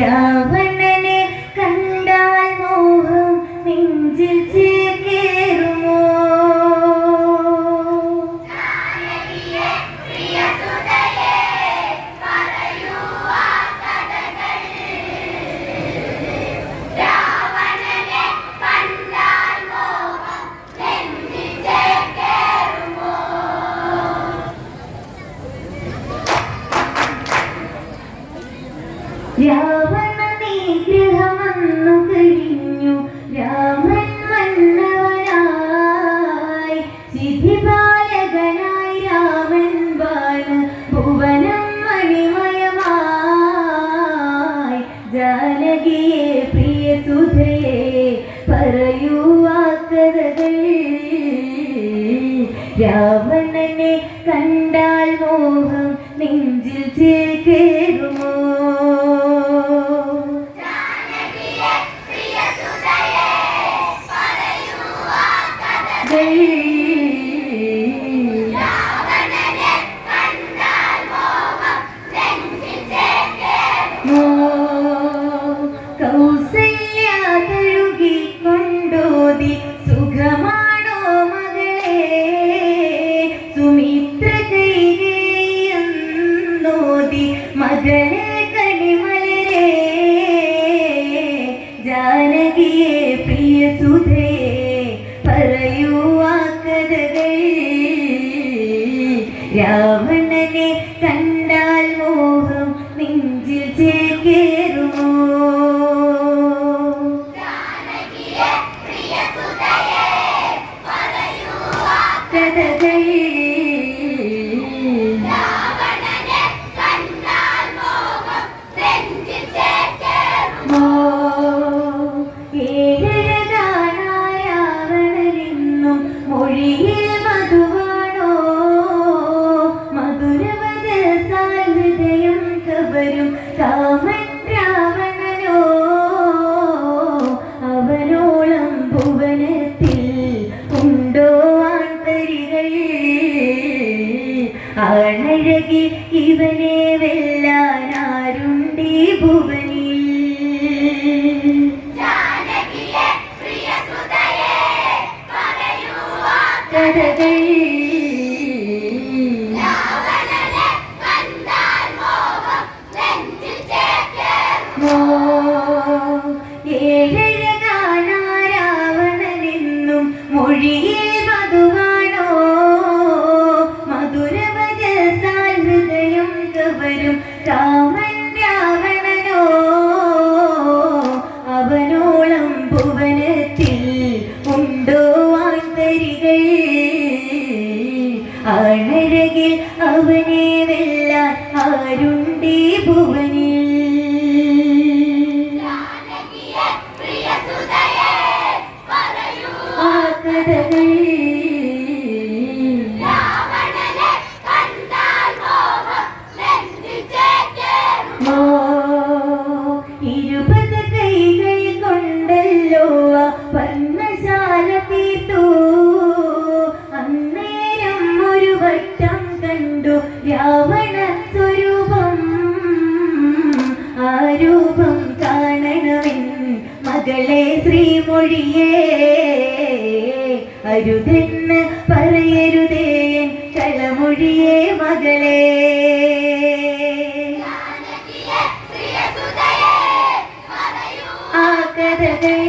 രാവണനെ കണ്ടാൽ മോഹം നെഞ്ചിൽ ചേക്കേറുമോ? രാവണ നിഗ്രഹമന്നു കഴിഞ്ഞു, രാമൻ മന്നവനായി, സിദ്ധിപാലകനായി രാമൻ വാണ് ഭുവനം മണിമയമായി. ജാനകിയെ പ്രിയ സുധയെ പറയൂ ആ കഥകൾ. രാവണനെ കണ്ടാൽ മോഹം നെഞ്ചിൽ ചേക്കേറുമോ? കൗസല്യ തഴുകിക്കൊണ്ടോതി സുഖമാണോ മകളെ? സുമിത്ര കൈകേയെന്നോതി മകളെ കണിമലരെ. ജാനകിയെ പ്രിയ സുധയെ പറയൂ ആ കഥകൾ. രാവണനെ കണ്ടാൽ മോഹം നെഞ്ചിൽ ചേക്കേറുമോ? കഥകൾ മൊഴിയിൽ മധുവാണോ? മധുരവദസാൽ ഹൃദയം കവരും കാമൻ രാവണനോ? അവനോളം ഭുവനത്തിൽ ഉണ്ടോ ആൺതരികൾ? ആണഴകിൽ ഇവനെ വെല്ലാൻ ആരുണ്ടീ ഭുവനിൽ? കഥകൾ രാവണനെന്നും മൊഴിയിൽ മധുവാണോ? മധുരവദസാൽ ഹൃദയം കവരും കാമൻ രാവണനോ? അവനോളം ഭുവനത്തിൽ ഉണ്ടോ ആൺതരികൾ? ആണഴകിൽ അവനെ വെല്ലാൻ ആരുണ്ടീ ഭുവനിൽ? ആ കഥകൾ ഇരുപത് കൈകൾ കൊണ്ടല്ലോ പർണശാല തീർത്തു. അന്നേരം ഒരു വട്ടം കണ്ടു രാവണ സ്വരൂപം. ആ രൂപം കാണണമെൻ മകളെ ശ്രീമൊഴിയേ. അരുതെന്ന് പറയരുതേ കളമൊഴിയേ മകളെ. ആ കഥകൾ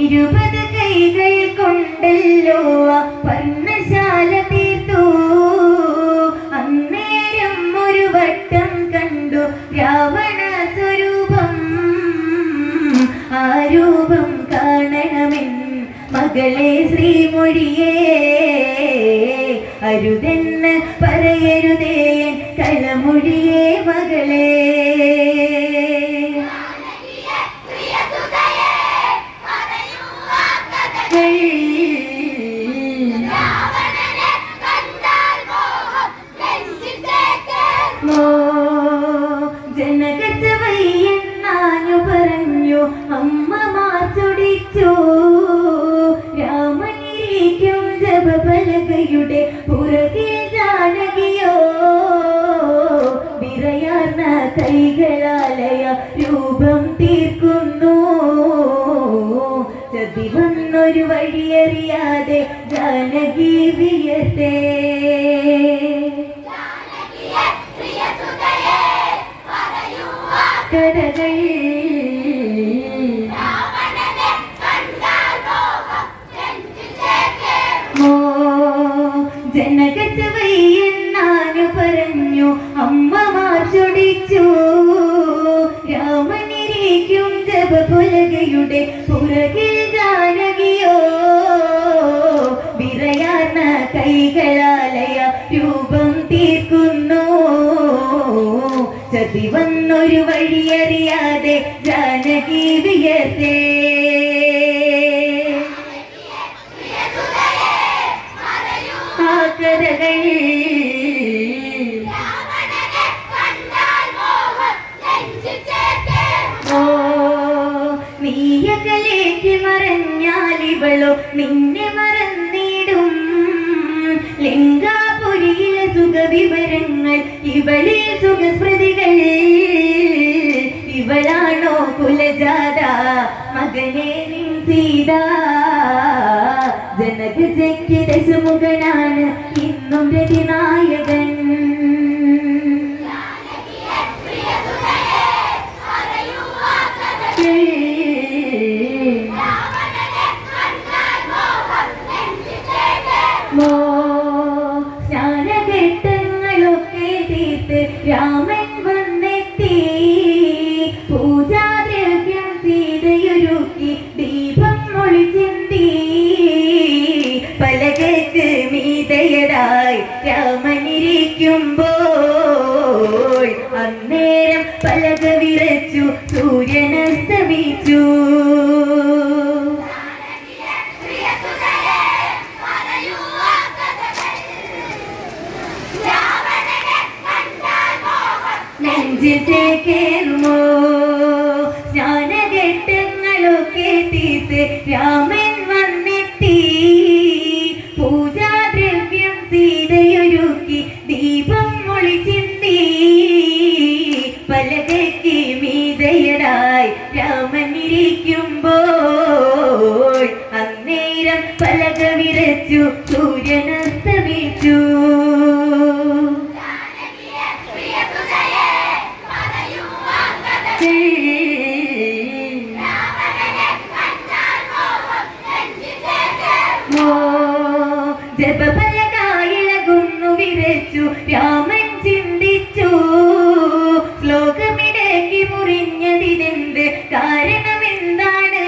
ഇരുപത് കൈകൾ കൊണ്ടല്ലോ പർണശാല തീർത്തു. അന്നേരം ഒരു വട്ടം കണ്ടു രാവണ സ്വരൂപം. ആ രൂപം കാണണമെൻ മകളെ ശ്രീമൊഴിയേ. അരുതെന്ന് പറയരുതേ കളമൊഴിയേ മകളെ. ജനകജവയ്യൻ രൂപം തീർക്കുന്നു. ചതി വന്നൊരു വഴിയറിയാതെ ജാനകി വിയർത്തേ. കഥകൾ ജനകച്ചവയ്യെന്നാനു പറഞ്ഞു, അമ്മമാർ ചൊടിച്ചു. രാമനിരിക്കും ജപപുലകയുടെ പുറകിൽ ജാനകിയോ വിറയാർന്ന കൈകളാലയ രൂപം തീർക്കുന്നു. ചതി വന്നൊരു വഴിയറിയാതെ ജാനകി വിയർത്തേ. ആ കഥകൾ നീയകലേക്ക് മറഞ്ഞാലിവളോ നിന്നെ മറന്നിടും. ലങ്കാപുരിയിലെ സുഖവിവരങ്ങൾ ഇവളിൽ സുഖസ്മൃതികൾ. ഇവളാണോ കുലജാത മകനെ നിൻ സീത. ജനകജയ്ക്ക് ദശമുഖനാണ് ഇന്നും രതിനായകൻ. സ്നാനഘട്ടങ്ങളൊക്കെ തീർത്ത് രാമൻ വന്നെത്തി. പൂജാദ്രവ്യം സീതയൊരുക്കി ദീപം ഒളിച്ചെന്തി. പലകക്ക് മീതയതായി രാമനിരിക്കുമ്പോൾ അന്നേരം പലക വിറച്ചു സൂര്യനസ്തമിച്ചു. നെഞ്ചിൽ ചേക്കേറുമോ സ്നാനഘട്ടങ്ങളൊക്കെ തീർത്ത് രാമൻ വന്നെത്തി. പൂജാദ്രവ്യം സീതയൊരുക്കി ദീപം ഒളിച്ചെന്തി. പലകയ്ക്ക് മീതയടായി രാമനിരിക്കുമ്പോൾ അന്നേരം പലക വിറച്ചു സൂര്യനസ്തമിച്ചു. ജപഫലകായിളകുന്നു വിറച്ചു രാമൻ ചിന്തിച്ചു. ശ്ലോകമിടയ്ക്ക് മുറിഞ്ഞതിനെന്ത് കാരണമെന്താണ്.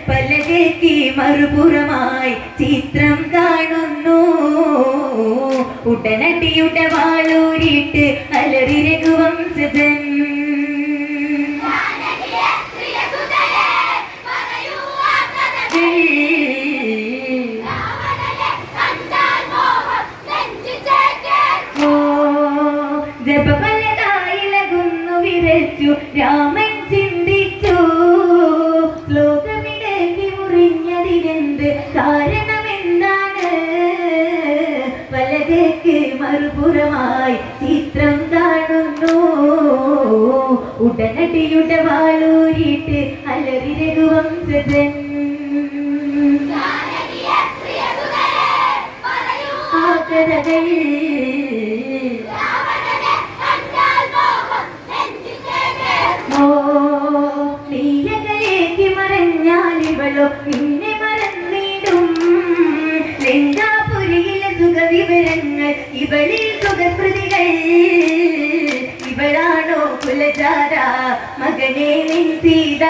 പലകയ്ക്ക് മറുപുറമായി ചിത്രം കാണുന്നു. ഉടനടിയുടെ വാളൂരിട്ട് അലറി രഘുവംശജൻ. ജപഫലകായിളകുന്നു വിറച്ചു രാമൻ ചിന്തിച്ചു. ശ്ലോകമിടയ്ക്ക് മുറിഞ്ഞതിനെന്ത് കാരണമെന്താണ്. പലകയ്ക്ക് മറുപുറമായി ചിത്രം കാണുന്നു. ഉടനടിയുടെ വാളൂരിട്ട് അലറി രഘുവംശജൻ. ആ കഥകൾ നീയകലേക്ക് മറഞ്ഞാലിവളോ നിന്നെ മറന്നിടും. ലങ്കാപുരിയിലെ സുഖവിവരങ്ങൾ ഇവളിൽ സുഖസ്മൃതികൾ. ഇവളാണോ കുലജാത മകനെ നിൻ സീത.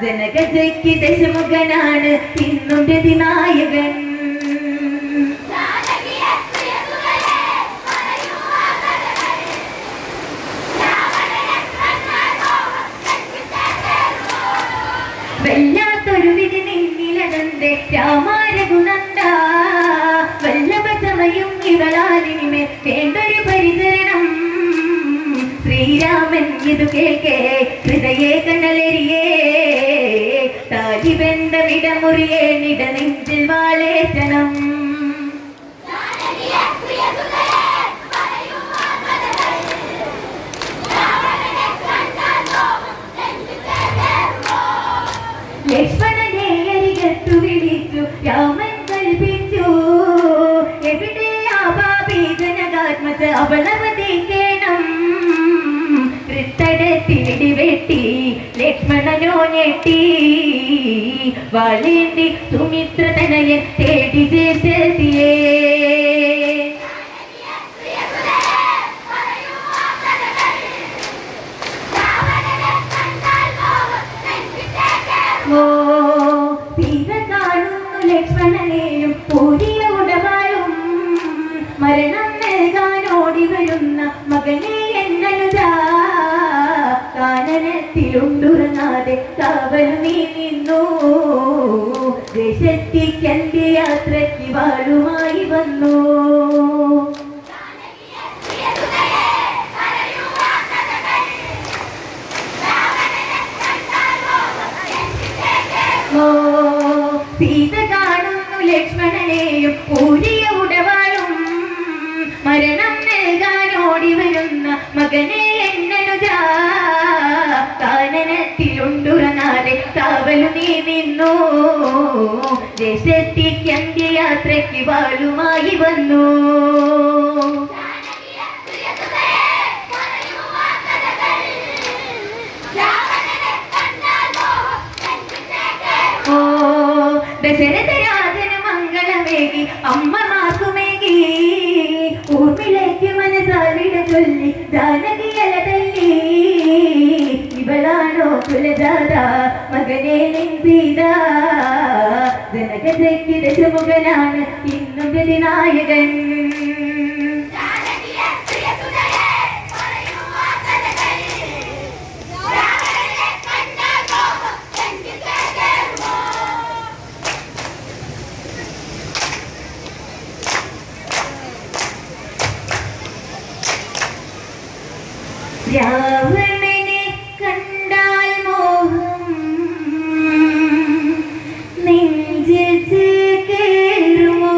ജനകജയ്ക്ക് ദശമുഖനാണ് ഇന്നും രതിനായകൻ. വല്ലാത്തൊരു വിധി നിന്നിലനന്ദേ രാമാരഘുനന്ദ. വല്ലഭചമയും ഇവളാലിനിമേ വേണ്ടൊരു പരിചരണം. ശ്രീരാമൻ ഇതു കേൾക്കേ ഹൃദയേ കനലരിയേ. താലിബന്ധമിടമുറിയേ നിട നെഞ്ചിൽ വാളേറ്റണം. അവളവതീക്കണം തൃത്തടത്തിരിടി വെട്ടി ലക്ഷ്മണനോ ഞെട്ടി വളേന്തി സുമിത്ര തനയൻ തേടി ജ്യേഷ്ഠത്തിയേ സീത കാണുന്നു ലക്ഷ്മണനെയും പൂരിയ ഉടവാളും മരണം നൽകാൻ ഓടി വരുന്ന മകനെ എന്നനുജാ കാനനത്തിലുണ്ടുറങ്ങാതെ കാവലു നീ നിന്നു ദേശത്തിക്കന്റെ യാത്രയ്ക്ക് വാളുമായി വന്നു സീത കാണുന്നു ലക്ഷ്മണനെയും പൂരിയ ഉടവാളും മരണം നൽകാൻ ഓടി വരുന്ന മകനെ എന്നനുജാ കാനനത്തിലുണ്ടുറങ്ങാതെ കാവലു നീ നിന്നു ദേശത്തിക്കന്റെ യാത്രയ്ക്ക് വാളുമായി വന്നു ദശരഥരാജന് മംഗളമേകി അമ്മമാർക്കുമേകി ഊർമിളയ്ക്ക് മനസാവിട ചൊല്ലി ജാനകിയല തല്ലി ഇവളാണോ കുലജാത മകനെ നിൻ സീത ജനകജയ്ക്ക് ദശമുഖനാണ് ഇന്നും പ്രതിനായകൻ രാവണനെ കണ്ടാൽ മോഹം നെഞ്ചിൽ കേറുമോ?